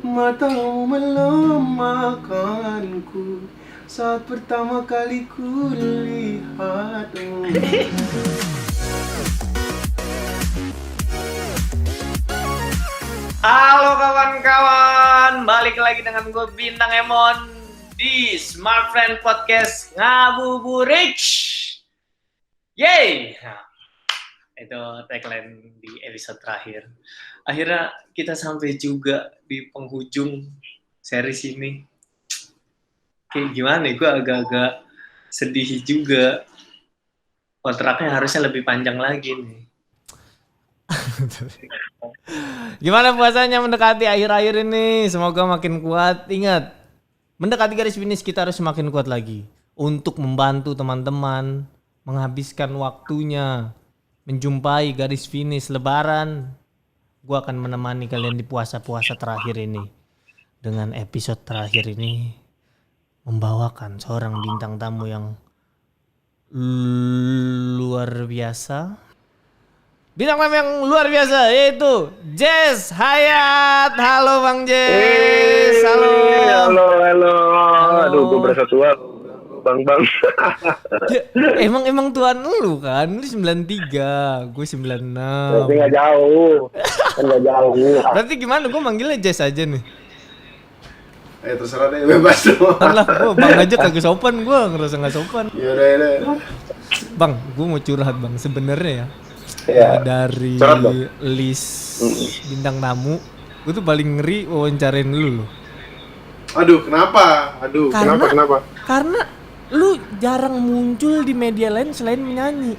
Matamu melemahkanku saat pertama kali ku lihatmu. Halo kawan-kawan, balik lagi dengan gue Bintang Emon di Smart Friend Podcast Ngabuburit. Yeay! Nah, itu tagline di episode terakhir. Akhirnya kita sampai juga di penghujung series ini. Kayak gimana ya, gue agak-agak sedih juga. Kontraknya harusnya lebih panjang lagi nih. Gimana puasanya mendekati akhir-akhir ini? Semoga makin kuat. Ingat, mendekati garis finish kita harus semakin kuat lagi untuk membantu teman-teman menghabiskan waktunya menjumpai garis finish Lebaran. Gua akan menemani kalian di puasa-puasa terakhir ini dengan episode terakhir ini membawakan seorang bintang tamu yang luar biasa. Bintang tamu yang luar biasa yaitu Jess Hayat. Halo Bang Jess. Halo. Halo. Aduh, gue berasa tua. Bang. Ya, emang tuan lu kan, lu 93, gue 96. Berarti nggak jauh. Kan nggak jauh. Berarti gimana? Gue manggilnya Jess aja nih. Terserah deh, bebas dong. Alah, gue Bang aja kagak sopan, gue ngerasa nggak sopan. Yaudah. Bang, gue mau curhat Bang, sebenarnya ya. Ya. Dari list bintang tamu, gue tuh paling ngeri wawancarain lu loh. Aduh, kenapa? Kenapa? Karena lu jarang muncul di media lain selain menyanyi.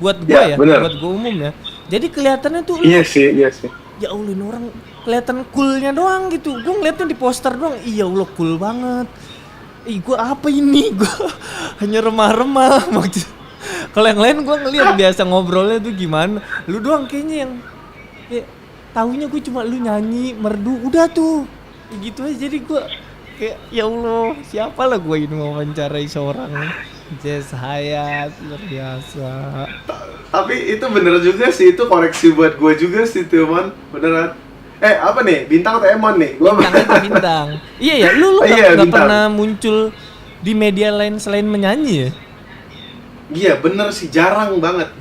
Buat gue ya, buat gue umum ya. Jadi kelihatannya tuh lu, Iya sih. ya Allah ini orang kelihatan coolnya doang gitu. Gue ngeliatnya di poster doang, iya Allah cool banget. Gue apa ini? Gue hanya remah-remah maksud. Kalau yang lain gue ngeliat biasa ngobrolnya tuh gimana. Lu doang kayaknya yang kayak taunya gue cuma lu nyanyi merdu udah tuh. Kayak gitu aja, jadi gue kayak ya Allah, siapa lah gue ini mau wawancarai seorang Jess Hayat, luar biasa. Tapi itu bener juga sih, itu koreksi buat gue juga sih tuh, Man. Beneran. Apa nih? Bintang atau Emon nih? Bintang. Iya ya, lu nggak pernah muncul di media lain selain menyanyi ya? Iya bener sih, jarang banget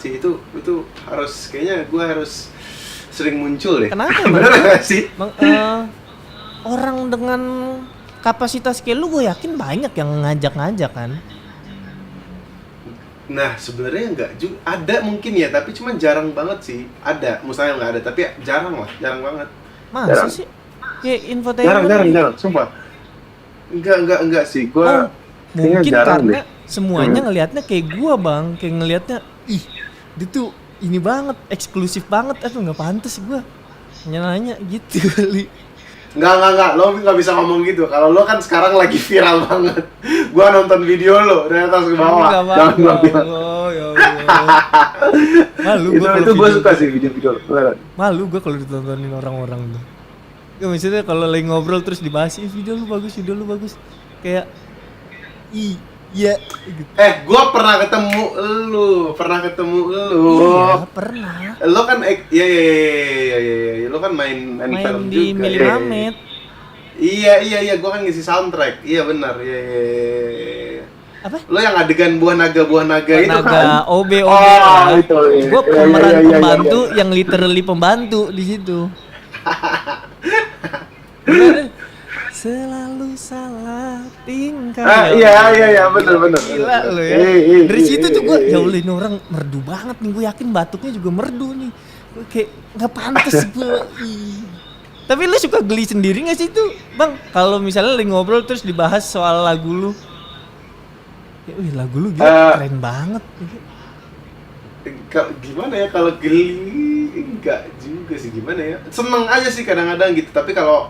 sih itu harus, kayaknya gue harus sering muncul deh. Kenapa? Bener gak sih? Orang dengan kapasitas kayak lu gue yakin banyak yang ngajak-ngajak kan? Nah sebenarnya enggak juga, ada mungkin ya, tapi cuman jarang banget sih. Ada, misalnya nggak ada, tapi jarang banget. Masa sih? Kayak infotainment jarang, sumpah. Enggak sih, gue mungkin karena deh. Semuanya ngelihatnya kayak gua Bang, kayak ngelihatnya dia tuh ini banget, eksklusif banget, nggak pantas gua nanya gitu kali. Enggak, lo nggak bisa ngomong gitu. Kalau lo kan sekarang lagi viral banget. Gua nonton video lo dari atas ke bawah. Jangan gua bilang. Ya Allah. Malu gua itu gua suka sih video-video lo. Malu gua kalau ditontonin orang-orang tuh. Ya maksudnya kalau lagi ngobrol terus dibahas, video lu bagus. Kayak iya gitu. Gua pernah ketemu lu. Iya, pernah. Lo kan iya. Lo kan main film di juga. Milimamet. Iya, gua kan ngisi soundtrack. Iya benar. Iya. Apa? Lo yang adegan buah naga itu kan. Naga OB. Itu. Gua pemeran pembantu yang literally pembantu di situ. Bener. Selalu salah tingkah. Iya, benar. Gila lo ya. Dari situ tuh gue, ya Allah ini orang merdu banget nih. Gue yakin batuknya juga merdu nih. Gue kayak nggak pantas gue. Tapi lu suka geli sendiri nggak sih itu, Bang? Kalau misalnya lagi ngobrol terus dibahas soal lagu lu, ya, lagu lu gila, keren banget. Gimana ya kalau geli? Enggak juga sih, gimana ya? Seneng aja sih kadang-kadang gitu. Tapi kalau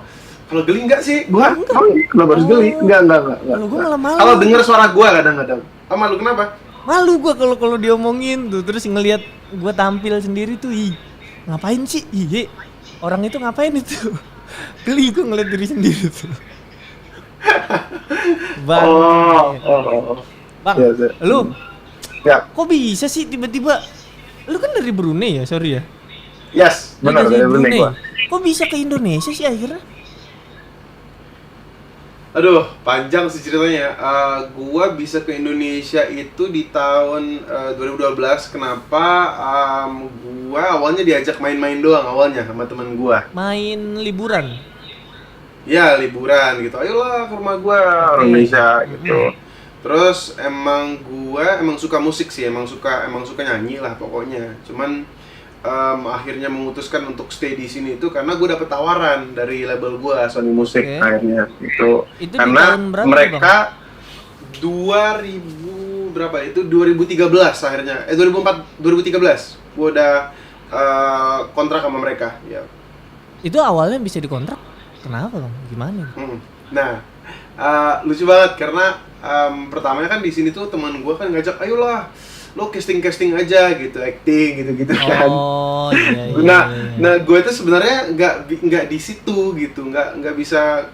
geli enggak sih, gua kenapa harus geli? Enggak. Kalau gua malah malu. Kalau denger suara gua kadang-kadang. Malu kenapa? Malu gua kalau diomongin tuh, terus ngelihat gua tampil sendiri tuh, ngapain sih? Orang itu ngapain itu? Geli gua ngeliat diri sendiri tuh. Bang. Bang, ya. Lu ya. Kok bisa sih tiba-tiba? Lu kan dari Brunei ya, sorry ya? Yes, benar dari Brunei gua. Kok bisa ke Indonesia sih akhirnya? Aduh, panjang sih ceritanya. Gua bisa ke Indonesia itu di tahun 2012. Kenapa? Gua awalnya diajak main-main doang awalnya sama teman gua. Main liburan. Ya, liburan gitu. Ayolah ke rumah gua orang Indonesia gitu. Terus gua suka musik sih, emang suka nyanyi lah pokoknya. Cuman akhirnya memutuskan untuk stay di sini itu karena gue dapet tawaran dari label gue Sony Music. Oke. Akhirnya itu Itu di karena tahun berapa, mereka 2000 berapa itu 2013 akhirnya 2013 gue udah kontrak sama mereka ya. Itu awalnya bisa dikontrak. Kenapa bang? Gimana? Nah, lucu banget karena pertamanya kan di sini tuh teman gue kan ngajak, ayolah lo casting aja gitu, acting gitu kan. Oh iya. Nah gue tuh sebenarnya nggak di situ gitu, nggak bisa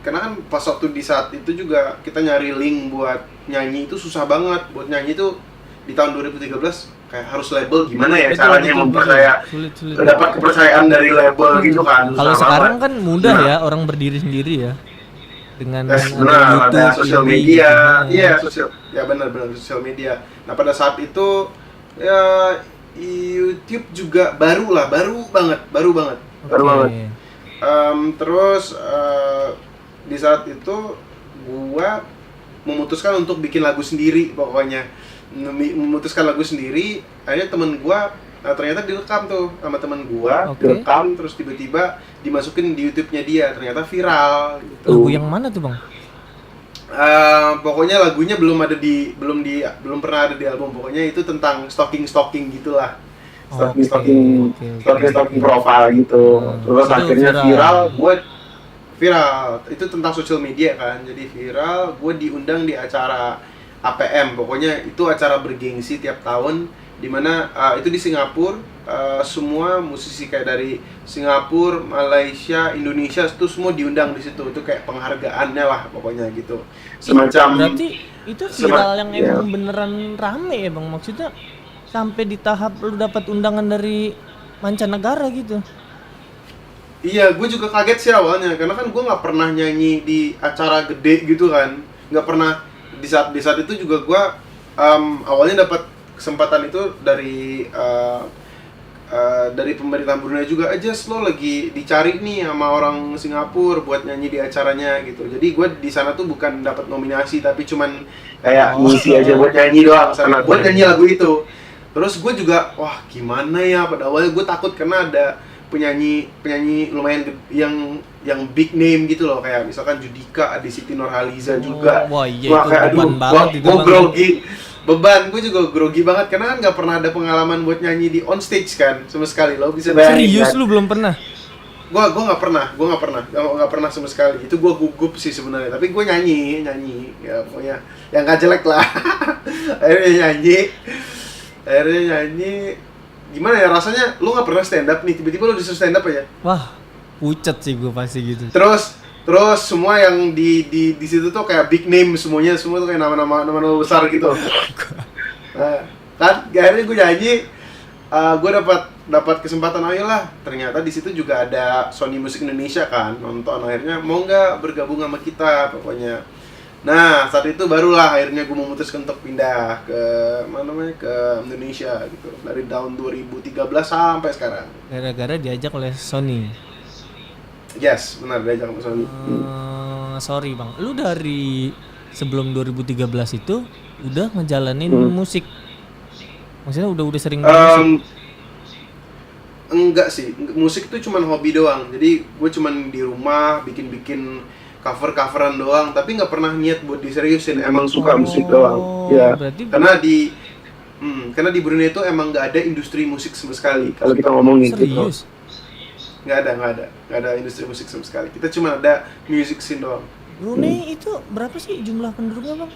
karena kan pas waktu di saat itu juga kita nyari link buat nyanyi itu susah banget. Buat nyanyi itu di tahun 2013 kayak harus label gimana ya caranya mempercaya Sulit. dapat kepercayaan dari label gitu kan. Kalau Susah sekarang banget. kan mudah ya, orang berdiri sendiri ya. Dengan Benar, ada sosial indie media, gitu. iya sosial, ya benar sosial media. Nah pada saat itu ya YouTube juga baru banget. Oke. Terus di saat itu gua memutuskan untuk bikin lagu sendiri pokoknya, memutuskan lagu sendiri. Akhirnya temen gua ternyata direkam tuh sama temen gua, Oke. direkam terus tiba-tiba dimasukin di YouTube-nya dia, ternyata viral gitu. Lagu yang mana tuh bang? Pokoknya lagunya belum pernah ada di album. Pokoknya itu tentang stalking gitulah. Stalking profile gitu. Terus Itu akhirnya viral. viral. Itu tentang social media kan. Jadi viral, gue diundang di acara APM. Pokoknya itu acara bergengsi tiap tahun di mana itu di Singapura. Semua musisi kayak dari Singapura, Malaysia, Indonesia itu semua diundang di situ. Itu kayak penghargaannya lah pokoknya gitu. Semacam Berarti itu viral yang emang beneran rame ya bang? Maksudnya sampai di tahap lu dapat undangan dari mancanegara gitu? Iya, gue juga kaget sih awalnya karena kan gue nggak pernah nyanyi di acara gede gitu kan, nggak pernah. Di saat itu juga gue awalnya dapat kesempatan itu dari pemerintah Brunei juga, aja lo lagi dicari nih sama orang Singapura buat nyanyi di acaranya gitu. Jadi gue di sana tuh bukan dapat nominasi tapi cuman kayak ngisi aja buat nyanyi doang, buat nyanyi lagu itu. Terus gue juga wah gimana ya, pada awalnya gue takut karena ada penyanyi lumayan yang big name gitu loh, kayak misalkan Judika, Adi Siti Nurhaliza juga. Wah iya, Wah, itu kayak beban banget itu gue Bang. grogi. Gue juga grogi banget karena kan nggak pernah ada pengalaman buat nyanyi di on stage kan sama sekali. Lo bisa bayangin Serius kan? lu belum pernah? Gue nggak pernah sama sekali. Itu gue gugup sih sebenarnya, tapi gue nyanyi ya pokoknya yang nggak jelek lah. akhirnya nyanyi gimana ya rasanya. Lu nggak pernah stand up nih, tiba-tiba lu disuruh stand up aja. Wah, pucet sih gue pasti gitu. Terus semua yang di situ tuh kayak big name semua tuh kayak nama besar gitu. Nah, kan akhirnya gue nyanyi, gue dapat kesempatan. Ayolah, ternyata di situ juga ada Sony Music Indonesia kan, nonton. Akhirnya mau nggak bergabung sama kita pokoknya. Nah saat itu barulah akhirnya gue memutuskan untuk pindah ke Indonesia gitu, dari tahun 2013 sampai sekarang. Gara-gara diajak oleh Sony. Yes, benar, diajak sama Sony. Sorry bang, lu dari sebelum 2013 itu udah ngejalanin musik? Maksudnya udah sering musik? Enggak sih, musik itu cuman hobi doang. Jadi gue cuman di rumah bikin cover-coveran doang, tapi nggak pernah niat buat diseriusin. Emang suka musik doang. Ya, karena di Brunei itu emang nggak ada industri musik sama sekali. Kalau kita ngomongin serius? Gitu. Nggak ada industri musik sama sekali. Kita cuma ada music scene doang. Brunei itu berapa sih jumlah penduduknya bang?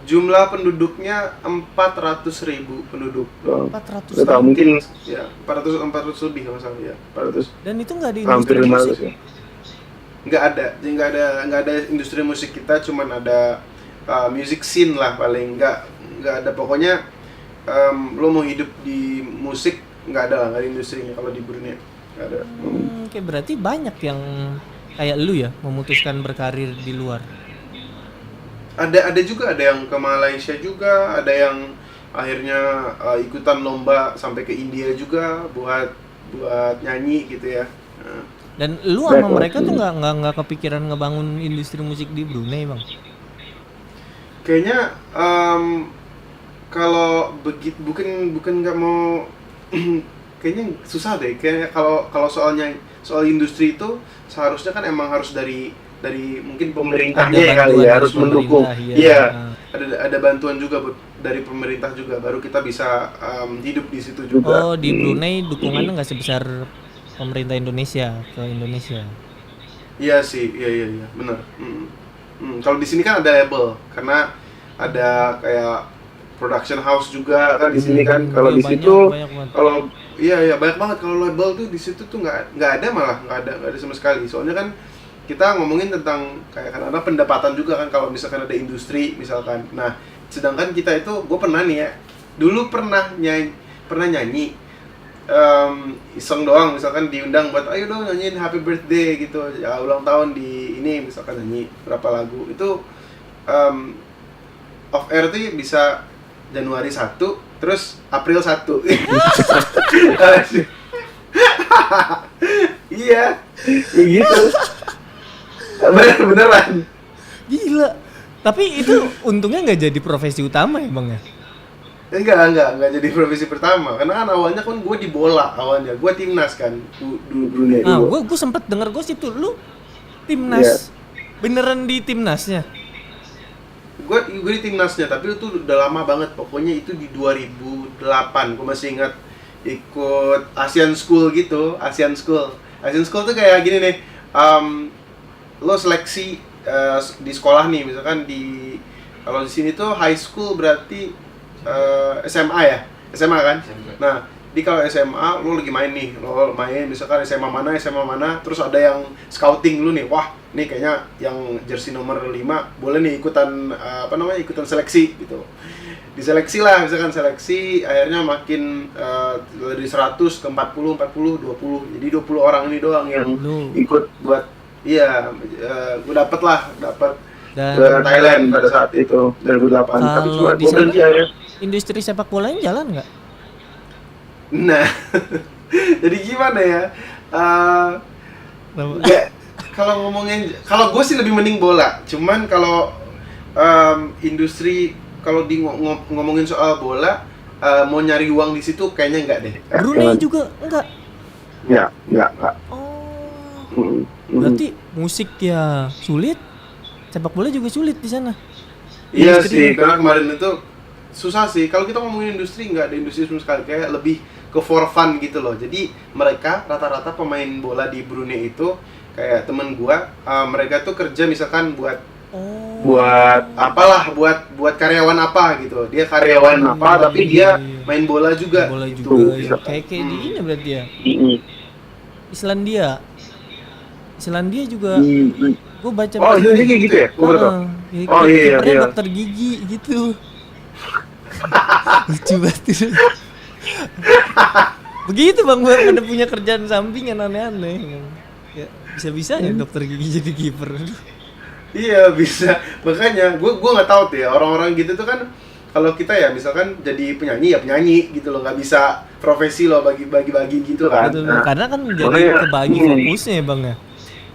Jumlah penduduknya 400.000 penduduk. 400. Tahu mungkin ya 400 lebih kalau salah ya. 400. Dan itu nggak ada Hampir industri 500 musik? ya. Nggak ada industri musik. Kita cuman ada music scene lah paling. Nggak ada pokoknya. Lo mau hidup di musik nggak ada lah, nggak ada industrinya kalau di Brunei, nggak ada. Kayak berarti banyak yang kayak lu ya memutuskan berkarir di luar. Ada juga, ada yang ke Malaysia juga, ada yang akhirnya ikutan lomba sampai ke India juga buat nyanyi gitu ya. Dan lu sama mereka tuh nggak kepikiran ngebangun industri musik di Brunei, Bang? Kayaknya kalau begitu bukan nggak mau kayaknya susah deh. Kayaknya kalau soal industri itu seharusnya kan emang harus dari mungkin pemerintahnya ya kali ya, harus mendukung. Iya. Ada bantuan juga dari pemerintah juga, baru kita bisa hidup di situ juga. Oh, di Brunei dukungannya nggak sebesar pemerintah Indonesia ke Indonesia. Iya sih, iya, benar. Kalau di sini kan ada label, karena ada kayak production house juga kan di sini kan. Kalau di situ, kalau iya banyak banget. Kalau label tuh di situ tuh nggak ada, malah nggak ada sama sekali. Soalnya kan kita ngomongin tentang kayak karena pendapatan juga kan kalau misalkan ada industri misalkan. Nah, sedangkan kita itu, gue pernah nih ya, dulu pernah nyanyi iseng doang, misalkan diundang buat ayo dong nyanyiin happy birthday gitu ya, ulang tahun di ini, misalkan nyanyi berapa lagu itu off air tuh bisa Januari 1 terus April 1. Iya gitu. Beneran. Gila. Tapi itu untungnya nggak jadi profesi utama ya, Bang ya? Enggak jadi profesi pertama. Karena kan awalnya kan gue di bola awalnya. Gue timnas kan Brunei. Nah, gue sempet denger gosip tuh lu timnas. Beneran di timnasnya? Gue di timnasnya, tapi itu udah lama banget. Pokoknya itu di 2008. Gue masih ingat ikut Asian School gitu. Asian School tuh kayak gini nih. Lo seleksi di sekolah nih, misalkan kalau di sini tuh high school berarti SMA ya, SMA kan. Nah, kalau SMA lo lagi main nih, lo main misalkan SMA mana, terus ada yang scouting lu nih, wah, nih kayaknya yang jersey nomor 5 boleh nih ikutan ikutan seleksi gitu. Diseleksi lah, misalkan seleksi, akhirnya makin dari 100 ke 40, 20. Jadi 20 orang ini doang yang ikut buat gue dapet Dan Thailand pada saat itu 2008. Tapi cuma di gue berhenti ya. Industri sepak bolanya jalan nggak? Nah, jadi gimana ya? Kalau gue sih lebih mending bola. Cuman kalau industri, kalau ngomongin soal bola, mau nyari uang di situ kayaknya enggak deh. Brunei juga enggak? Enggak. Oh. Berarti musik ya sulit, sepak bola juga sulit di sana. Iya sih, karena kemarin itu susah sih. Kalau kita ngomongin industri, nggak ada industri sama sekali. Kayak lebih ke for fun gitu loh. Jadi mereka rata-rata pemain bola di Brunei itu kayak temen gua, mereka tuh kerja misalkan buat karyawan apa gitu. Dia karyawan apa, tapi dia main bola juga. Gitu. Ya. Kayak di ini berarti ya. Islandia juga. Gue baca. Oh, Islandia kayak gitu ya? Iya. Dokter gigi gitu. Lucu banget. Begitu Bang, ada punya kerjaan sampingan aneh-aneh. Ya, bisa-bisanya dokter gigi jadi kiper. Iya, bisa. Makanya gue nggak tahu tuh ya, orang-orang gitu tuh kan, kalau kita ya misalkan jadi penyanyi gitu loh, nggak bisa profesi loh bagi-bagi gitu kan. Betul, karena kan jadi kebagi fokusnya ya Bang ya.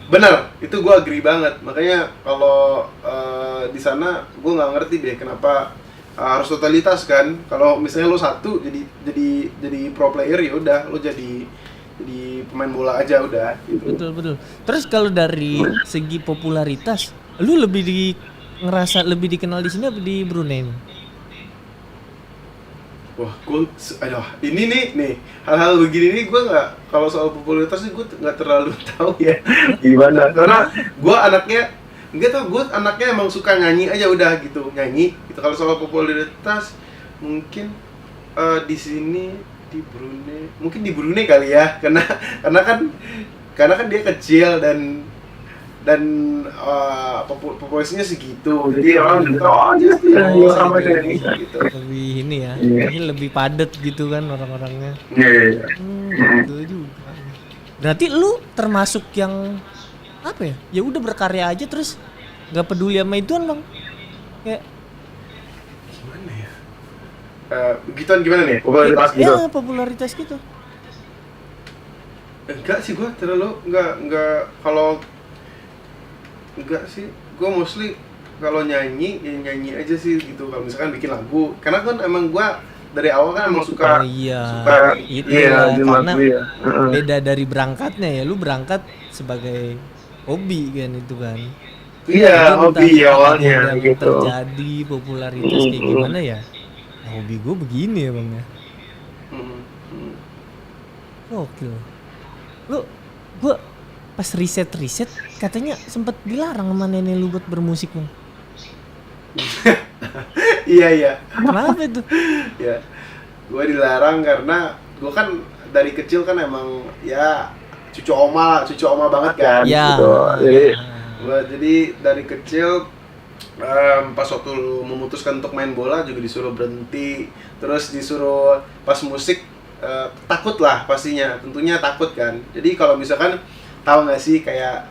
Bener, itu gue agree banget. Makanya kalau di sana gue nggak ngerti deh kenapa harus totalitas kan. Kalau misalnya lo satu jadi pro player, ya udah lo jadi pemain bola aja udah. Gitu. Betul. Terus kalau dari segi popularitas, lu ngerasa lebih dikenal di sini apa di Brunei? Wah, ini nih hal-hal begini nih gue nggak, kalau soal popularitas sih gue nggak terlalu tahu ya gimana, karena gue anaknya emang suka nyanyi aja udah gitu, nyanyi gitu. Kalau soal popularitas mungkin di sini di Brunei kali ya, karena kan dia kecil dan dan populasinya segitu, jadi orang juga tahu oh Justin yang sampai ke Indonesia gitu. Lebih ini ya, Iya. ini lebih padat gitu kan orang-orangnya. Iya. Betul juga. Berarti lu termasuk yang apa ya? Ya udah berkarya aja terus nggak peduli sama ituan bang. Kayak Gimana ya? Begituan gimana nih? Popularitas gitu? ya popularitas gitu. Enggak sih gua terlalu enggak kalau enggak sih. Gua mostly kalau nyanyi ya nyanyi aja sih gitu. Kalau misalkan bikin lagu, karena kan emang gua dari awal kan emang suka Oh iya, suka itu iya, ya, di karena lagu ya. beda dari berangkatnya ya, lu berangkat sebagai hobi kan itu kan. Iya, Jadi hobi entah awalnya apapun yang gitu. terjadi popularitas kayak gimana ya, ya hobi gue begini ya bang ya. Mm, mm. Gokil. Lu, gue pas riset katanya sempet dilarang sama nenek lu buat bermusik bang. Iya. Kenapa itu? Ya, gue dilarang karena gue kan dari kecil kan emang ya cucu oma banget kan. Ya. Gitu. Jadi dari kecil pas waktu memutuskan untuk main bola juga disuruh berhenti, terus disuruh pas musik takut lah pastinya, tentunya takut kan. Jadi kalau misalkan tahu nggak sih kayak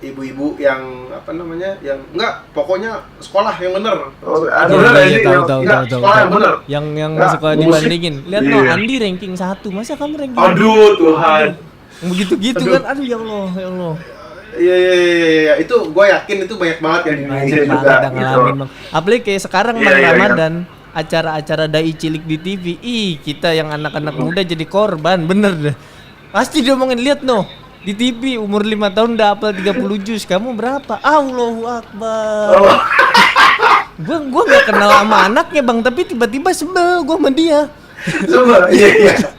ibu-ibu yang apa namanya, yang enggak pokoknya sekolah yang bener. Bener nggak sih? Tahu. Sekolah yang bener. Yang Nggak, suka musik. dibandingin. Lihat no, Iya. Andi ranking 1, masa kamu ranking? Aduh Tuhan. Begitu Aduh. kan, aduh ya Allah. Iya. Itu gue yakin itu banyak banget kan di Indonesia Banyak juga. banget yang Gitu. ngalamin bang. Apalagi kayak sekarang Iya, bang iya, iya. Ramadan, acara-acara dai cilik di TV. Ih, kita yang anak-anak muda jadi korban, bener deh. Pasti diomongin, lihat no, di TV umur 5 tahun udah hafal 30 juz. Kamu berapa? Allahu Akbar. Oh. Gua nggak kenal sama anaknya bang, tapi tiba-tiba sebel gua sama dia. Coba, iya.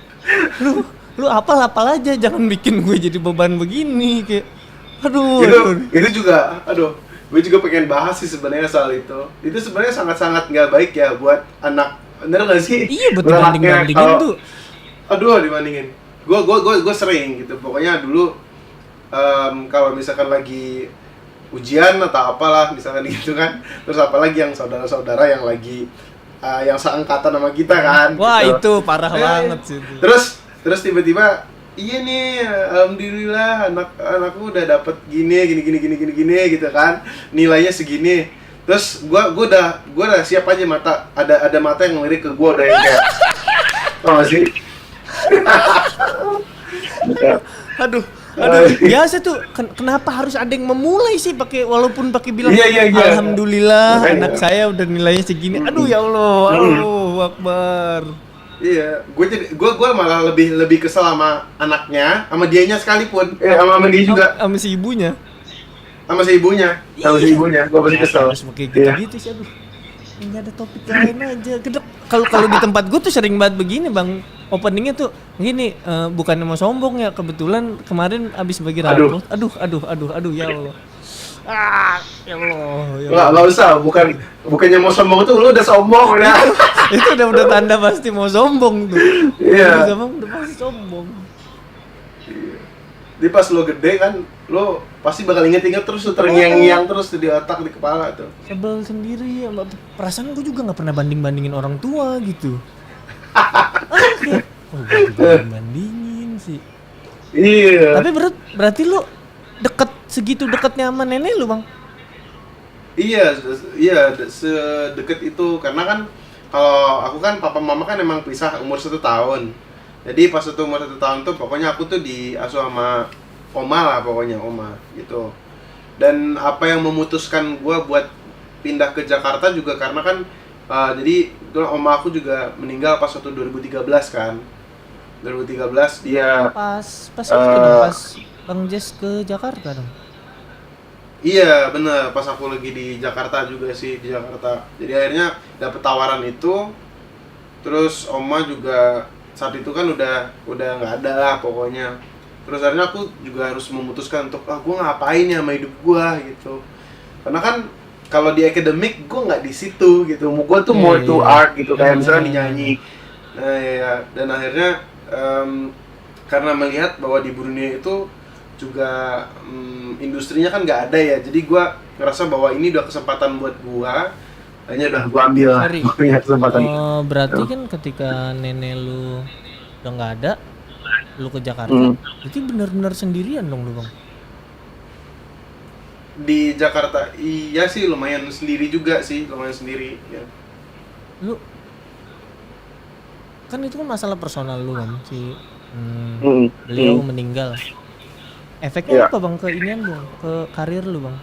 Lu apal aja, jangan bikin gue jadi beban begini kayak. Aduh. Itu juga, gue juga pengen bahas sih sebenarnya soal itu. Itu sebenarnya sangat-sangat nggak baik ya buat anak, bener nggak sih? Iya, buat Buat dibanding-bandingin anaknya, tuh. Aduh, dibandingin. Gue sering gitu. Pokoknya dulu kalau misalkan lagi ujian atau apalah misalkan gitu kan, terus apalagi yang saudara-saudara yang lagi yang seangkatan sama kita kan. Wah, gitu. itu parah banget sih itu. Terus tiba-tiba iya nih, alhamdulillah anakku udah dapet gini gitu kan, nilainya segini. Terus gua udah siap aja, ada mata yang ngelirik ke gua, udah yang kayak tau gak sih? Aduh, biasa tuh kenapa harus ada yang memulai sih pakai walaupun pakai bilang Iya. alhamdulillah Makanya. anak saya udah nilainya segini. Aduh ya Allah, Allahu Akbar. Iya, gue malah lebih kesel sama anaknya, sama dianya sekalipun, sama dia juga, Sama si ibunya. sama si ibunya, gue pasti kesel. Harus pakai gitu-gitu sih, aduh. Nggak ada topik lain aja. Kalau di tempat gue tuh sering banget begini bang. Openingnya tuh gini, bukannya mau sombong ya, kebetulan kemarin abis bagi rapot. Aduh ya Allah. Ya Allah. Nggak usah, bukannya mau sombong tuh, lu udah sombong udah. Itu udah tanda pasti mau sombong tuh. Iya. Udah pasti sombong. Jadi pas lo gede kan, lo pasti bakal inget-inget terus, tuh terngiang-ngiang terus tuh di otak, di kepala tuh. Sebel sendiri ya, perasaan gue juga nggak pernah banding-bandingin orang tua gitu. Oke. Oh, gue juga bandingin sih. Iya. Tapi berarti lu segitu deketnya sama nenek lu bang? Iya, sedekat itu, karena kan kalau aku kan papa mama kan emang pisah umur 1 tahun. Jadi pas umur 1 tahun tuh pokoknya aku tuh diasuh sama oma lah, pokoknya oma gitu. Dan apa yang memutuskan gua buat pindah ke Jakarta juga karena kan jadi oma aku juga meninggal pas waktu 2013 kan. 2013 dia Pas itu dong, pas Bang Jess ke Jakarta dong. Iya bener, pas aku lagi di Jakarta juga sih, di Jakarta. Jadi akhirnya dapet tawaran itu. Terus oma juga saat itu kan udah nggak ada lah pokoknya. Terus akhirnya aku juga harus memutuskan untuk gue ngapain ya sama hidup gue gitu. Karena kan kalau di akademik gue nggak di situ gitu. Gue tuh mau itu art gitu, kayak misalnya di nyanyi. Nah ya, dan akhirnya karena melihat bahwa di Brunei itu juga industrinya kan nggak ada ya, jadi gue ngerasa bahwa ini udah kesempatan buat gue, hanya udah gue ambil lah. Sorry. Gua punya kesempatan. Berarti kan ketika nenek lu udah nggak ada, lu ke Jakarta, berarti benar-benar sendirian dong lu bang? Di Jakarta iya sih lumayan sendiri juga sih, lumayan sendiri ya. Lu kan itu kan masalah personal lu kan si beliau meninggal. Efeknya apa bang ke inian bang, ke karir lu bang?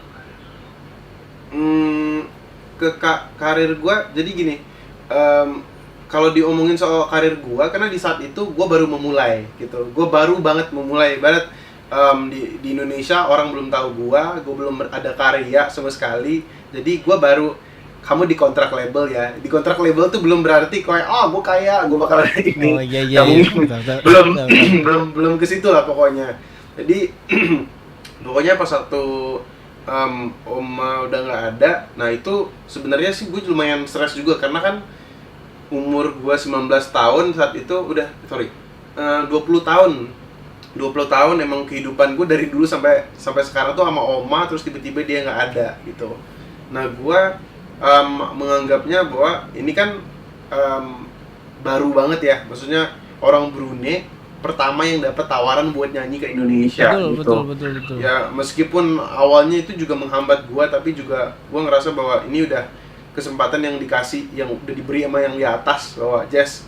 Karir gue jadi gini, kalau diomongin soal karir gue, karena di saat itu gue baru memulai gitu, gue baru banget memulai. Ibarat di Indonesia orang belum tahu gue belum ada karya sama sekali, jadi gue baru, kamu di kontrak label ya, di kontrak label tuh belum berarti kayak gue kaya, gue bakal ada ini. Oh iya. Belum ke situ lah pokoknya. Jadi pokoknya pas waktu Oma udah nggak ada, nah itu sebenarnya sih gue lumayan stres juga, karena kan umur gue 19 tahun saat itu, 20 tahun emang kehidupan gue dari dulu sampai sekarang tuh sama Oma, terus tiba-tiba dia nggak ada gitu. Nah gue menganggapnya bahwa ini kan baru banget ya, maksudnya orang Brunei pertama yang dapat tawaran buat nyanyi ke Indonesia. Betul. Ya meskipun awalnya itu juga menghambat gue, tapi juga gue ngerasa bahwa ini udah kesempatan yang dikasih, yang udah diberi sama yang di atas, bahwa Jess,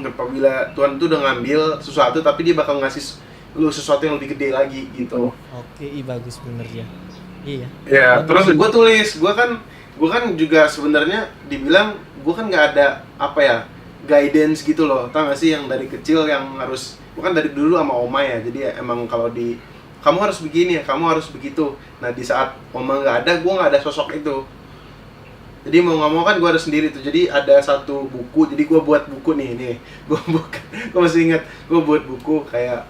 apabila Tuhan tuh udah ngambil sesuatu, tapi dia bakal ngasih lu sesuatu yang lebih gede lagi gitu. Oke, bagus bener ya. Iya. Ya, terus gue tulis, gue kan juga sebenarnya dibilang gue kan nggak ada apa ya, guidance gitu loh, tau gak sih, yang dari kecil yang harus, bukan dari dulu sama Oma ya, jadi emang kalau kamu harus begini ya, kamu harus begitu. Nah di saat Oma nggak ada, gue nggak ada sosok itu. Jadi mau nggak mau kan gue harus sendiri tuh. Jadi ada satu buku, jadi gue buat buku nih, gue masih ingat, gue buat buku kayak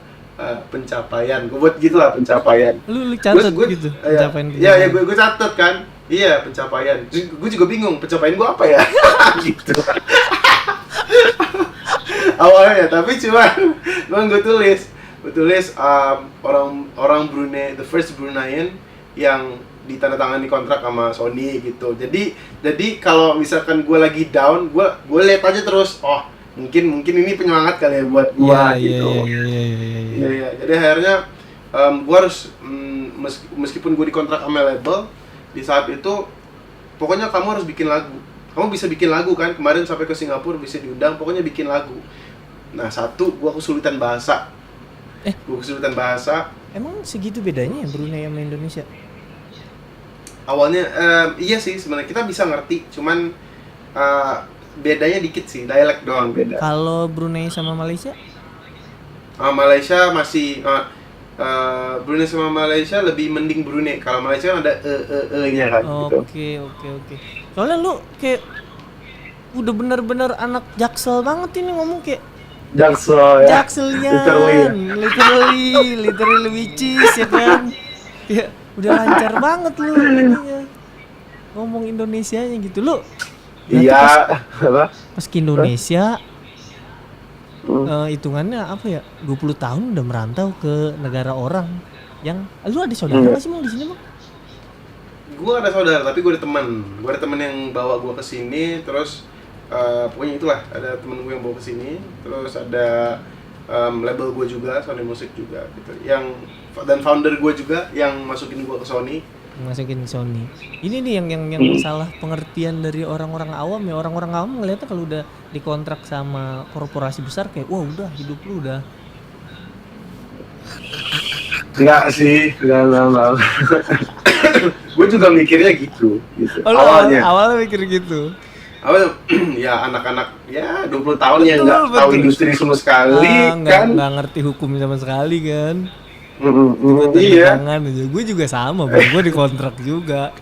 pencapaian, gue buat gitulah pencapaian. Lu catat gitu, pencapaian. Iya, gue catat kan. Iya, pencapaian. Gue juga bingung, pencapaian gue apa ya? Gitu. Awalnya, tapi gue tulis orang Brunei, the first Bruneian yang ditandatangani kontrak sama Sony gitu. Jadi kalau misalkan gue lagi down, gue lihat aja terus, mungkin ini penyemangat kali ya buat gue gitu. Iya. Jadi akhirnya gue harus meskipun gue dikontrak sama label, di saat itu pokoknya kamu harus bikin lagu. Kamu bisa bikin lagu kan, kemarin sampai ke Singapura bisa diundang, pokoknya bikin lagu. Nah satu, gue kesulitan bahasa. Emang segitu bedanya ya Brunei sama Indonesia? Awalnya iya sih, sebenarnya kita bisa ngerti, cuman bedanya dikit sih, dialek doang beda. Kalau Brunei sama Malaysia? Malaysia masih Brunei sama Malaysia lebih mending Brunei. Kalau Malaysia kan ada nya kan gitu. Oke. Soalnya lu kayak udah bener-bener anak Jaksel banget ini ngomong kayak Jakselian, literally which is ya kan. Ya udah lancar banget lu ininya. Ngomong Indonesianya gitu lu. Iya, Pas ke Indonesia hitungannya apa ya, 20 tahun udah merantau ke negara orang. Yang lu ada saudara nggak sih Bang di sini Bang? Gue ada saudara, tapi gue ada teman yang bawa gue ke sini. Terus pokoknya itulah, ada temen gue yang bawa ke sini. Terus ada label gue juga, Sony Music juga gitu, dan founder gue juga yang masukin gue ke Sony. Ini nih yang salah pengertian dari orang-orang awam ya. Orang-orang awam ngeliatnya kalau udah dikontrak sama korporasi besar kayak wah udah hidup lu udah. Enggak sih, enggak. Gue juga mikirnya gitu. Awalnya mikir gitu. Ya anak-anak ya 20 tahun yang nggak tahu industri sama sekali kan, nggak ngerti hukum sama sekali kan. Iya. Tangan aja. Gue juga sama Bang, gue dikontrak juga.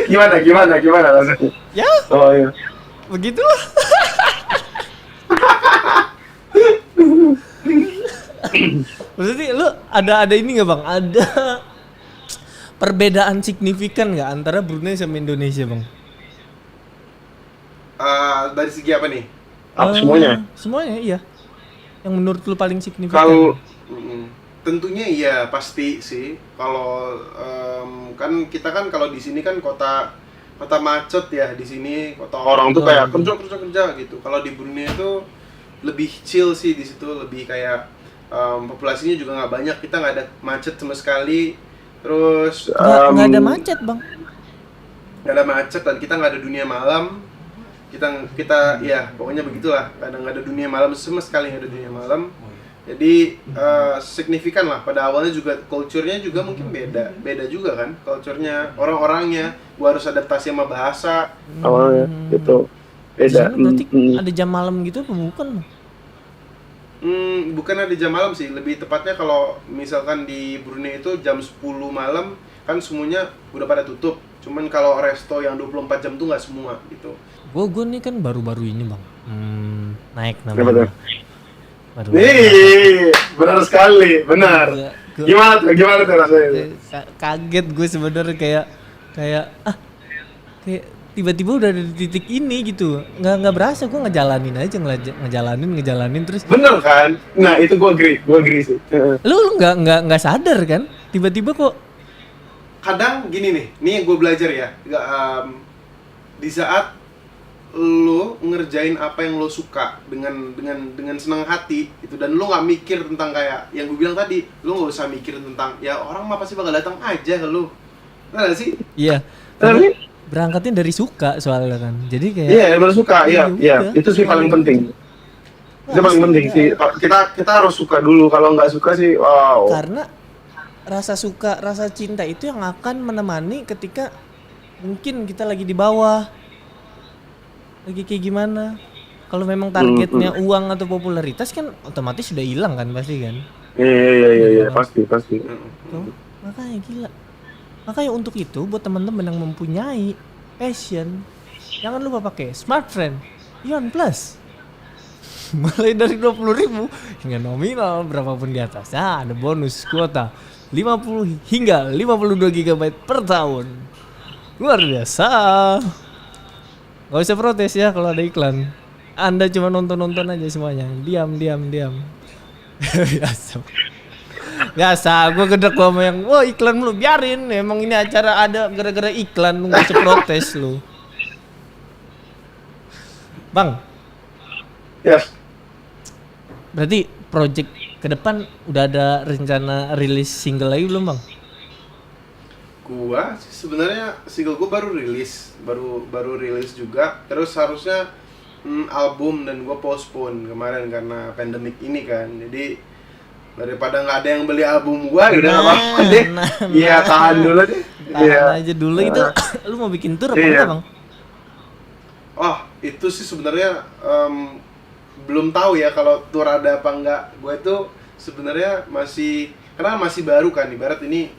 Gimana rasanya? Ya. Oh iya. Begitulah. Maksudnya lu ada ini nggak Bang? Ada perbedaan signifikan nggak antara Brunei sama Indonesia Bang? Dari segi apa nih? Semuanya? Semuanya iya. Yang menurut lu paling signifikan? tentunya iya pasti sih. Kalau kan kita kan kalau di sini kan kota macet ya di sini, kota orang tuh kayak kerja gitu. Kalau di Brunei itu lebih chill sih di situ, lebih kayak populasinya juga nggak banyak, kita nggak ada macet sama sekali. Terus Nggak ada macet bang. nggak ada macet dan kita nggak ada dunia malam. Kita ya pokoknya begitulah. Kadang nggak ada dunia malam, sama sekali nggak ada dunia malam. Jadi signifikan lah. Pada awalnya juga culture-nya juga mungkin beda juga kan culture-nya, orang-orangnya. Gua harus adaptasi sama bahasa awalnya gitu. Di Beda. sana berarti ada jam malam gitu apa bukan? Bukan ada jam malam sih, lebih tepatnya kalau misalkan di Brunei itu jam 10 malam kan semuanya udah pada tutup. Cuman kalau resto yang 24 jam tuh nggak semua gitu. Gue nih kan baru-baru ini bang, naik Kenapa namanya. tuh? Benar sekali, benar. Gua- Gimana tuh rasanya? Kaget gue sebenarnya kayak kayak tiba-tiba udah ada di titik ini gitu. Nggak berasa, gue ngejalanin aja ngejalanin terus. Bener kan? Nah itu gue agree sih. Lu nggak sadar kan? Tiba-tiba kok Kadang gini nih yang gue belajar ya. Di saat lo ngerjain apa yang lo suka dengan senang hati itu, dan lo nggak mikir tentang kayak yang gue bilang tadi, lo nggak usah mikir tentang ya orang mah pasti bakal datang aja ke lo. Nah sih? iya. Tapi Berangkatnya dari suka soalnya kan. Jadi kayak iya, bener suka, iya, udah. itu sih paling penting. Itu paling penting sih. Kita harus suka dulu. Kalau nggak suka sih, wow. Karena rasa suka, rasa cinta itu yang akan menemani ketika mungkin kita lagi di bawah, lagi kayak gimana. Kalau memang targetnya uang atau popularitas kan otomatis sudah hilang kan pasti kan. Iya, pasti. Tuh, makanya gila. Makanya untuk itu buat teman-teman yang mempunyai passion, jangan lupa pakai Smart Friend Ion Plus. Mulai dari 20.000 hingga nominal berapapun di atasnya ada bonus kuota 50 hingga 52 GB per tahun. Luar biasa. Gak usah protes ya kalau ada iklan. Anda cuma nonton aja semuanya. Diam. Biasa, gue gedek gua sama yang, wah iklan lu biarin. Emang ini acara ada gara-gara iklan, lu gak usah protes lu. Bang, Yes. berarti project ke depan udah ada rencana rilis single lagi belum bang? Gua sih sebenarnya single gua baru rilis juga. Terus harusnya album, dan gua postpone kemarin karena pandemik ini kan. Jadi daripada nggak ada yang beli album gua, udah nggak apa-apa deh. Iya, tahan dulu deh. Tahan aja dulu itu. Lu mau bikin tour apa Iya. enggak bang? Oh, itu sih sebenarnya belum tahu ya kalau tour ada apa enggak. Gue itu sebenarnya karena masih baru kan, ibarat ini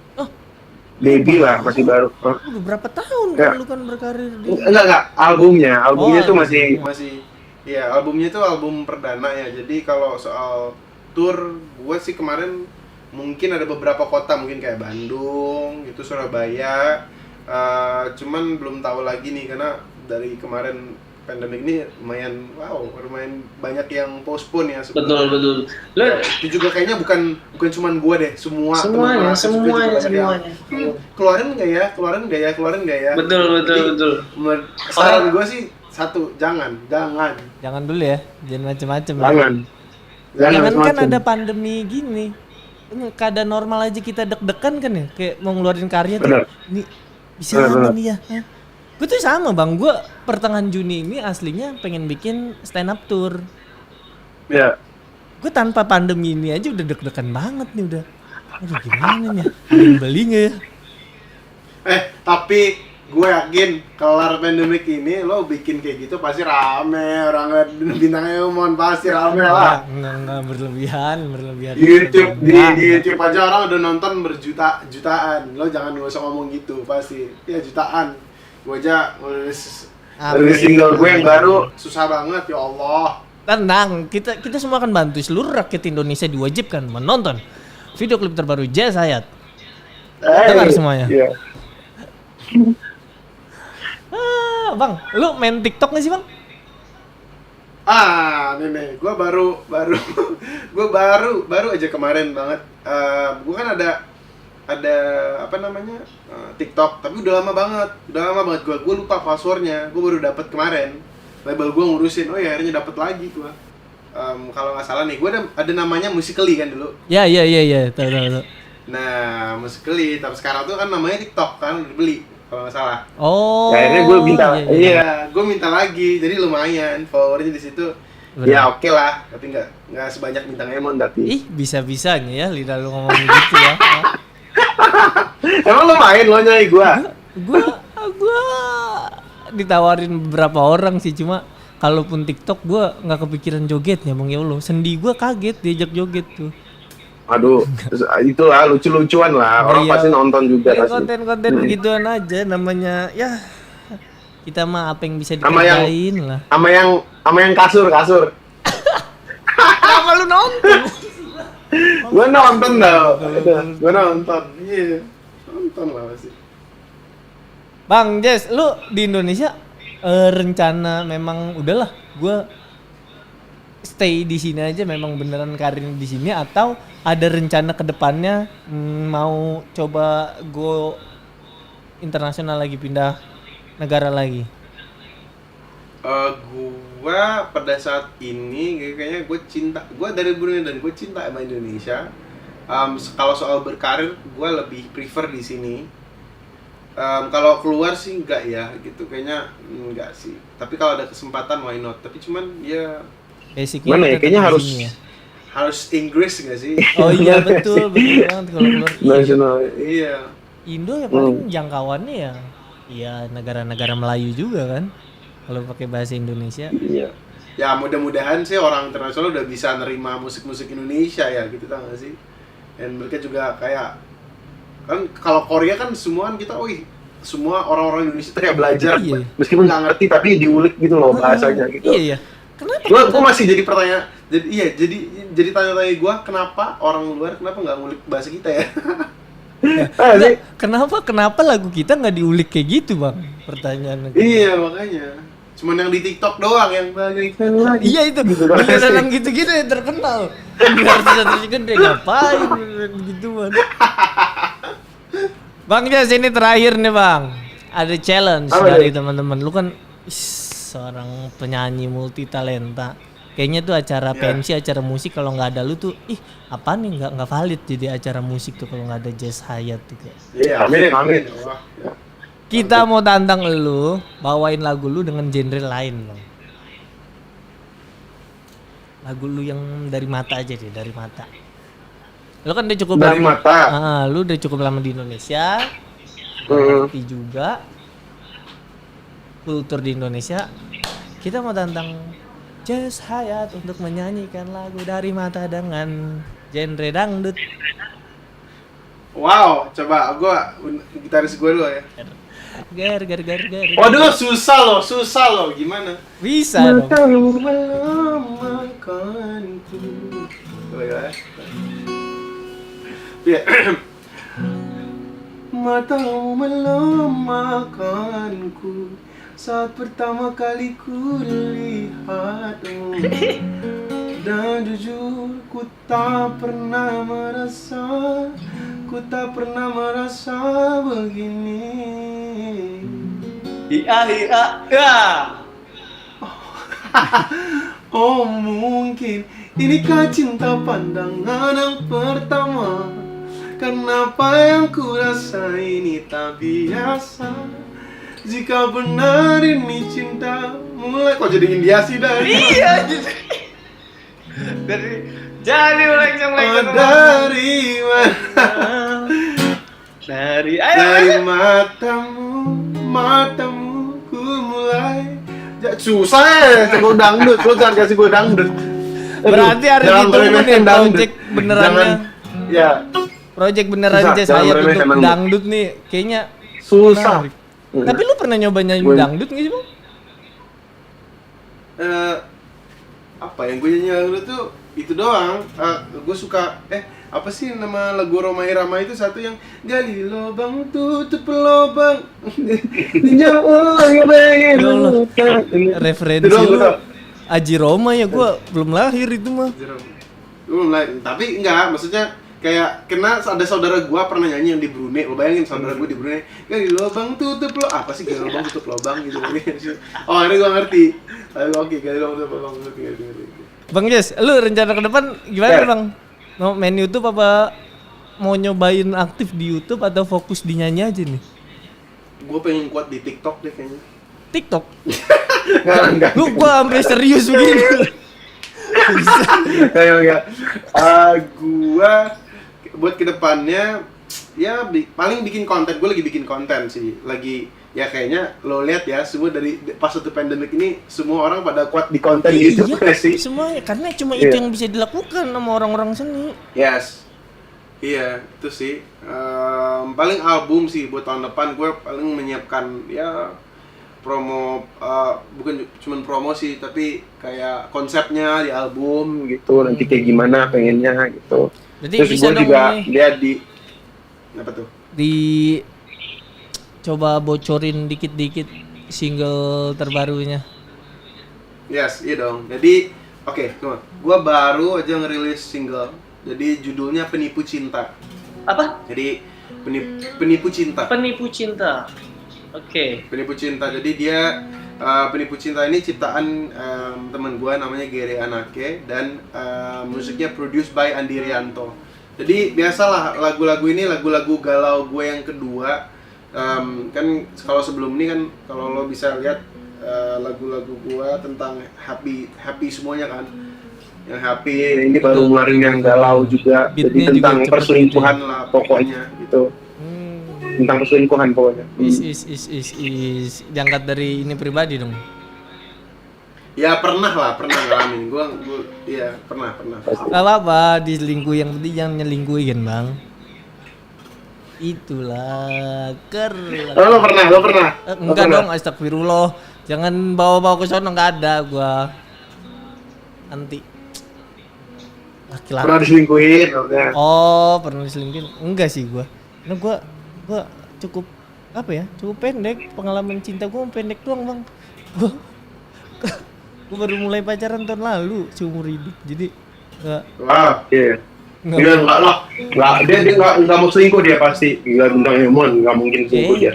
baby lah, masih baru. Udah berapa tahun Ya. kan lu kan berkarir di... Enggak, albumnya tuh albumnya. masih ya, albumnya itu album perdana ya. Jadi kalau soal tour, gue sih kemarin mungkin ada beberapa kota, mungkin kayak Bandung, gitu, Surabaya. Cuman belum tahu lagi nih karena dari kemarin pandemik ini lumayan banyak yang postpone ya sebenarnya. Betul. Lo Itu juga kayaknya bukan cuman gua deh, semuanya. Keluarin nggak ya. Betul. Saran gua sih satu, jangan. Jangan dulu ya, jangan macem-macem. Jangan Kan ada pandemi gini. Ini keadaan normal aja kita deg-degan kan ya, kayak mau ngeluarin karya tuh. Bener. Ini bisa apa nih ya? Gue tuh sama bang, gue pertengahan Juni ini aslinya pengen bikin stand up tour. Ya. Gue tanpa pandemi ini aja udah deg-degan banget nih udah. Aduh gimana nih ya? Ada yang beli nggak ya? Tapi gue yakin kelar pandemik ini lo bikin kayak gitu pasti rame, orang bintangnya umum pasti rame lah. Enggak berlebihan. Di YouTube, di YouTube aja orang udah nonton jutaan. Lo jangan gak usah ngomong gitu, pasti ya jutaan. Gue aja rilis single gue yang baru susah banget, ya Allah. Tenang, kita semua akan bantu. Seluruh rakyat Indonesia diwajibkan menonton video klip terbaru Jazz Hayat. Dengar semuanya. Iya. Bang, lu main TikTok nggak sih bang? Nih, gue baru aja kemarin banget. Gue kan ada apa namanya TikTok, tapi udah lama banget gue lupa passwordnya. Gue baru dapat kemarin, label gue ngurusin. Oh ya, akhirnya dapat lagi gue. Kalau nggak salah nih, gue ada namanya Musical.ly kan dulu. Ya, tahu. Nah, Musical.ly, tapi sekarang tuh kan namanya TikTok kan, udah dibeli kalau nggak salah. Oh. Ya, akhirnya gue minta, iya. gue minta lagi, jadi lumayan followernya di situ. Bener. Ya oke lah, tapi nggak sebanyak bintang Emon tapi. Ih, bisa-bisanya ya lidah lu ngomong gitu ya. Emang lo main lo nyai gua? Gua ditawarin beberapa orang sih, cuma kalaupun TikTok gua nggak kepikiran jogetnya, Bang, ya Allah. Sendi gua kaget diajak joget tuh. Aduh, itulah lucu-lucuan lah. Orang Iya. pasti nonton juga Ya, pasti. konten-konten begituan aja namanya. Ya kita mah apa yang bisa Sama yang- dikerjain lah. Sama yang kasur. Kenapa lu nonton? Gua nonton tau. Gua nonton. Iya. Nonton lah pasti. Bang Jess, lu di Indonesia rencana memang udahlah gua stay di sini aja, memang beneran karir di sini, atau ada rencana ke depannya mau coba go internasional lagi, pindah negara lagi? Gua pada saat ini kayaknya gue dari Brunei dan gue cinta sama Indonesia. Kalau soal berkarir, gue lebih prefer di sini. Kalau keluar sih enggak ya, gitu kayaknya enggak sih. Tapi kalau ada kesempatan why not? Tapi cuman ya Basicnya Mana ya? tetap Kayaknya di harus- sini ya? harus Inggris nggak sih? Oh iya betul banget kalau keluar. Nasional. Iya. Indo ya paling jangkauannya ya negara-negara Melayu juga kan. Kalau pakai bahasa Indonesia. Iya. Ya mudah-mudahan sih orang internasional udah bisa nerima musik-musik Indonesia ya, gitu tau gak sih? Dan mereka juga kayak kan kalau Korea kan semua kan kita, semua orang-orang Indonesia tuh kayak belajar, Iya. Meskipun nggak ngerti tapi diulik gitu loh bahasanya gitu. Iya. Kenapa? Gua masih jadi pertanyaan, jadi tanya-tanya gua kenapa orang luar kenapa nggak ngulik bahasa kita ya? Sih. Kenapa lagu kita nggak diulik kayak gitu, Bang? Pertanyaan. Iya makanya. Cuman yang di TikTok doang yang bagaikan lagi. Iya itu. Gitu Beneran yang gitu-gitu yang terkenal. Di artis-artis gede ngapain gituan. Bang Jas, ini terakhir nih, Bang. Ada challenge Apa dari itu? teman-teman. Lu kan seorang penyanyi multi talenta. Kayaknya tuh acara Iya. pensi, acara musik kalau nggak ada lu tuh, apa nih nggak valid jadi acara musik tuh kalau nggak ada Jess Hayat tuh kayak. Iya, Amin. Wah, ya. Kita mau tantang lu bawain lagu lu dengan genre lain, Bang. Lagu lu yang dari mata aja deh, dari mata. Lu kan udah cukup Dari lama. mata. Lu udah cukup lama di Indonesia. Hmm. Ngerti juga kultur di Indonesia. Kita mau tantang Jess Hayat untuk menyanyikan lagu dari mata dengan genre dangdut. Wow, coba gitaris gue dulu ya. Gar. Waduh, susah loh, gimana? Bisa dong. Matamu melamakanku. Coba ya. Ya. Matamu melamakanku saat pertama kali ku lihatmu. Dan jujur ku tak pernah merasa begini. Oh mungkin inikah cinta pandangan yang pertama. Kenapa yang ku rasa ini tak biasa. Jika benar ini cinta mulai. Kok jadi India sih dah? Iya. Jadi Dari mana? dari Dari matamu ku mulai. Susah ya, gue dangdut, lo jangan kasih gue dangdut. Aduh, Berarti harus jangan ditunggu nih meremehkan dangdut. project benerannya. Jangan, ya, Project beneran Susah, Jess jangan Hayat meremehkan untuk dangdut. dangdut nih kayaknya Susah. menarik. Tapi lu pernah nyoba nyanyi Gue- dangdut nggak sih, Bang? Apa yang gue nyanyi lagu tuh itu doang. Gue suka apa sih nama lagu Roma Irama itu satu yang gali lubang tutup lubang. Ya Allah. Referensi Itu doang lu gue tau. Aji Roma ya, gue belum lahir itu mah. Gue belum lahir. Tapi enggak, maksudnya kayak kena ada saudara gua pernah nyanyi yang di Brunei. Lo bayangin saudara gua di Brunei, kan di lubang tutup lo apa sih, gali lubang tutup lubang gitu. Oh ini gua ngerti. Oke, gali lubang tutup lubang, ngerti. Bang Jess, lu rencana ke depan gimana Ya. bang? Mau main YouTube apa mau nyobain aktif di YouTube atau fokus di nyanyi aja nih? Gua pengen kuat di TikTok deh kayaknya. TikTok? Enggak. Lu gua sampai serius begini. Enggak. Gua buat kedepannya ya paling bikin konten. Gue lagi bikin konten sih, lagi ya kayaknya lo lihat ya, semua dari pas satu pandemik ini semua orang pada kuat Di konten YouTube nggak sih? Semuanya karena cuma Iya. itu yang bisa dilakukan sama orang-orang seni. Yes. Iya, itu sih. Paling album sih buat tahun depan gue paling menyiapkan ya promo, bukan cuma promo sih, tapi kayak konsepnya di album gitu. Nanti kayak gimana pengennya gitu. Berarti Terus bisa gue dong juga nih, lihat di Apa tuh? di coba bocorin dikit-dikit single terbarunya. Yes, iya dong. Jadi, oke, gue baru aja ngerilis single. Jadi judulnya Penipu Cinta. Apa? Jadi penipu cinta. Penipu cinta. Oke. Penipu Cinta. Jadi dia Penipu Cinta ini ciptaan teman gue namanya Gere Anake, dan musiknya produced by Andi Rianto. Jadi biasalah lagu-lagu ini lagu-lagu galau gue yang kedua. Kan kalau sebelum ini kan kalau lo bisa lihat lagu-lagu gue tentang happy semuanya kan. Yang happy, ini baru ngeluarin yang galau juga. Jadi Beatnya juga tentang cepet perselingkuhan lah pokoknya gitu. Tentang perselingkuhan pokoknya. Is diangkat dari ini pribadi dong. Ya pernah ngalamin. Gue iya pernah. Gak apa-apa, diselingkuhi, yang penting jangan nyelingkuhi kan bang. Itulah Lo pernah? enggak dong, astagfirullah. Jangan bawa-bawa ke sono, enggak ada gua. Nanti laki-laki. Pernah diselingkuhin maksudnya. Oh, pernah diselingkuhin? Enggak sih gua. Nah, gua cukup apa ya? Cukup pendek, pengalaman cinta gua pendek doang, Bang. Gua baru mulai pacaran tahun lalu seumur hidup. Jadi enggak Wah, iya. Dia enggak lah. Dia enggak mau selingkuh dia pasti. Gila bintang Emon, enggak mungkin selingkuh dia.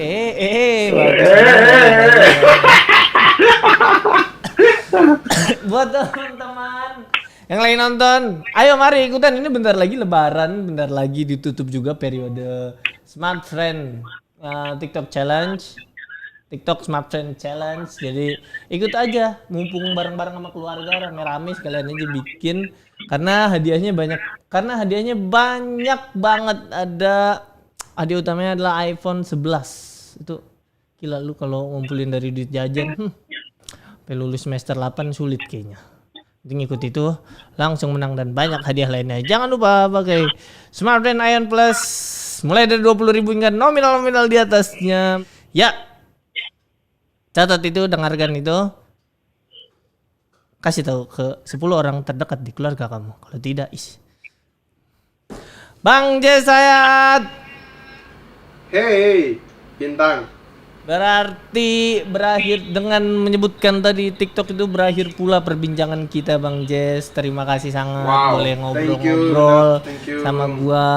Buat teman-teman yang lagi nonton, ayo mari ikutan, ini bentar lagi lebaran, bentar lagi ditutup juga periode Smart Friend TikTok Challenge. TikTok Smart Friend Challenge. Jadi ikut aja, mumpung bareng-bareng sama keluarga, rame-rame sekalian aja bikin, karena hadiahnya banyak banget. Ada hadiah utamanya adalah iPhone 11. Itu gila, lu kalau ngumpulin dari duit jajan, sampai lulus semester 8 sulit kayaknya. Jadi ikut itu langsung menang dan banyak hadiah lainnya. Jangan lupa pakai Smart Friend Ion Plus mulai dari 20.000 hingga nominal di atasnya. Ya. Catat itu, dengarkan itu. Kasih tahu ke 10 orang terdekat di keluarga kamu. Kalau tidak, Bang Jesayat. Hey, bintang. Berarti berakhir dengan menyebutkan tadi TikTok itu, berakhir pula perbincangan kita Bang Jess. Terima kasih sangat. Wow, Boleh thank you, ngobrol-ngobrol thank you. sama gua.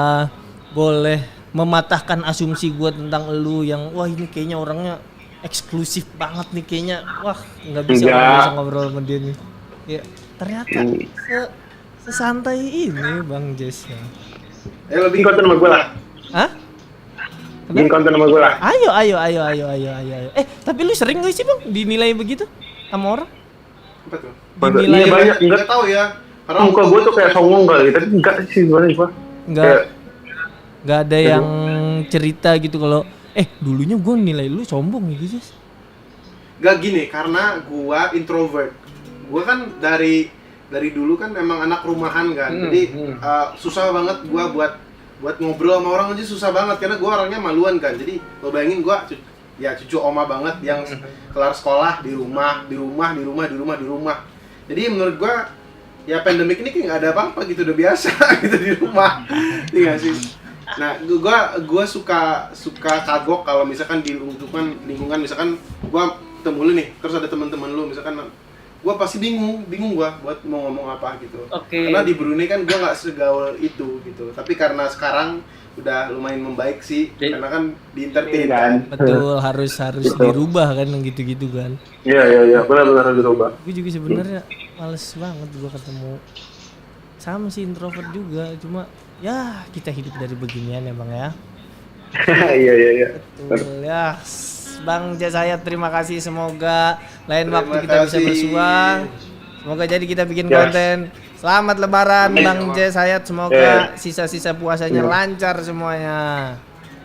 Boleh mematahkan asumsi gua tentang elu yang wah ini kayaknya orangnya eksklusif banget nih kayaknya. Wah, nggak bisa ngobrol sama dia nih. Ya, ternyata sesantai ini Bang Jess. Lebih Bikin konten sama gue lah. Hah? Bikin konten sama gue lah. Ayo. Tapi lu sering gak sih Bang dinilai begitu sama orang? apa tuh? Dinilai Iya banyak, enggak. Nggak tahu ya. Karena Muka gue tuh kayak songong kali, tapi enggak sih sebenarnya gue. Nggak ada yang cerita gitu kalau dulunya gue nilai lu sombong gitu sih. Gak gini, karena gua introvert. Gua kan dari dulu kan memang anak rumahan kan. Jadi susah banget gua buat ngobrol sama orang aja susah banget karena gua orangnya maluan kan. Jadi lo bayangin gua cucu oma banget yang kelar sekolah di rumah. Jadi menurut gua ya pandemik ini kayak nggak ada apa-apa gitu, udah biasa gitu di rumah. Iya sih. Nah, gua suka kagok kalau misalkan di lingkungan misalkan gua ketemu lu nih, terus ada teman-teman lu misalkan gue pasti bingung gue buat mau ngomong apa gitu. Oke. Karena di Brunei kan gue nggak segaul itu gitu. Tapi karena sekarang udah lumayan membaik sih, karena kan di entertain kan. Betul, harus dirubah kan yang gitu-gitu kan. Iya, benar-benar harus dirubah. Gue juga sebenarnya males banget gue ketemu. Sama sih introvert juga, cuma ya kita hidup dari beginian ya Bang ya. Iya. Betul ya. Bang Jasayat, terima kasih, semoga lain Terima waktu kita bisa kasih. bersuang. Semoga jadi kita bikin Yes. konten. Selamat Lebaran Amin. Bang Jasayat, semoga sisa-sisa puasanya lancar semuanya.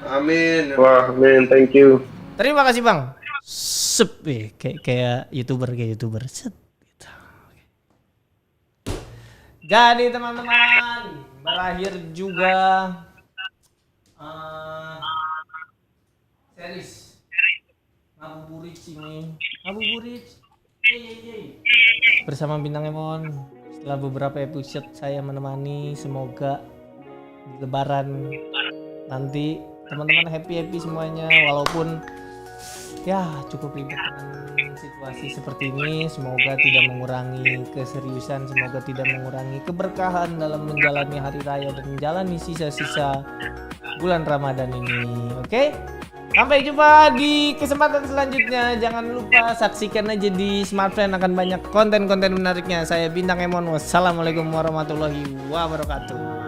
Amin. Wah, man, thank you. Terima kasih Bang. Sep, kayak YouTuber. Set. Gitu. Jadi teman-teman, berakhir juga series Ngabuburit ini. Yeay. Bersama Bintang Emon. Setelah beberapa episode saya menemani, semoga di Lebaran nanti teman-teman happy semuanya, walaupun ya cukup ribet dengan situasi seperti ini. Semoga tidak mengurangi keseriusan, semoga tidak mengurangi keberkahan dalam menjalani hari raya dan menjalani sisa-sisa bulan Ramadan ini. Oke? Sampai jumpa di kesempatan selanjutnya. Jangan lupa saksikan aja di Smartfriend, akan banyak konten-konten menariknya. Saya Bintang Emon. Wassalamualaikum warahmatullahi wabarakatuh.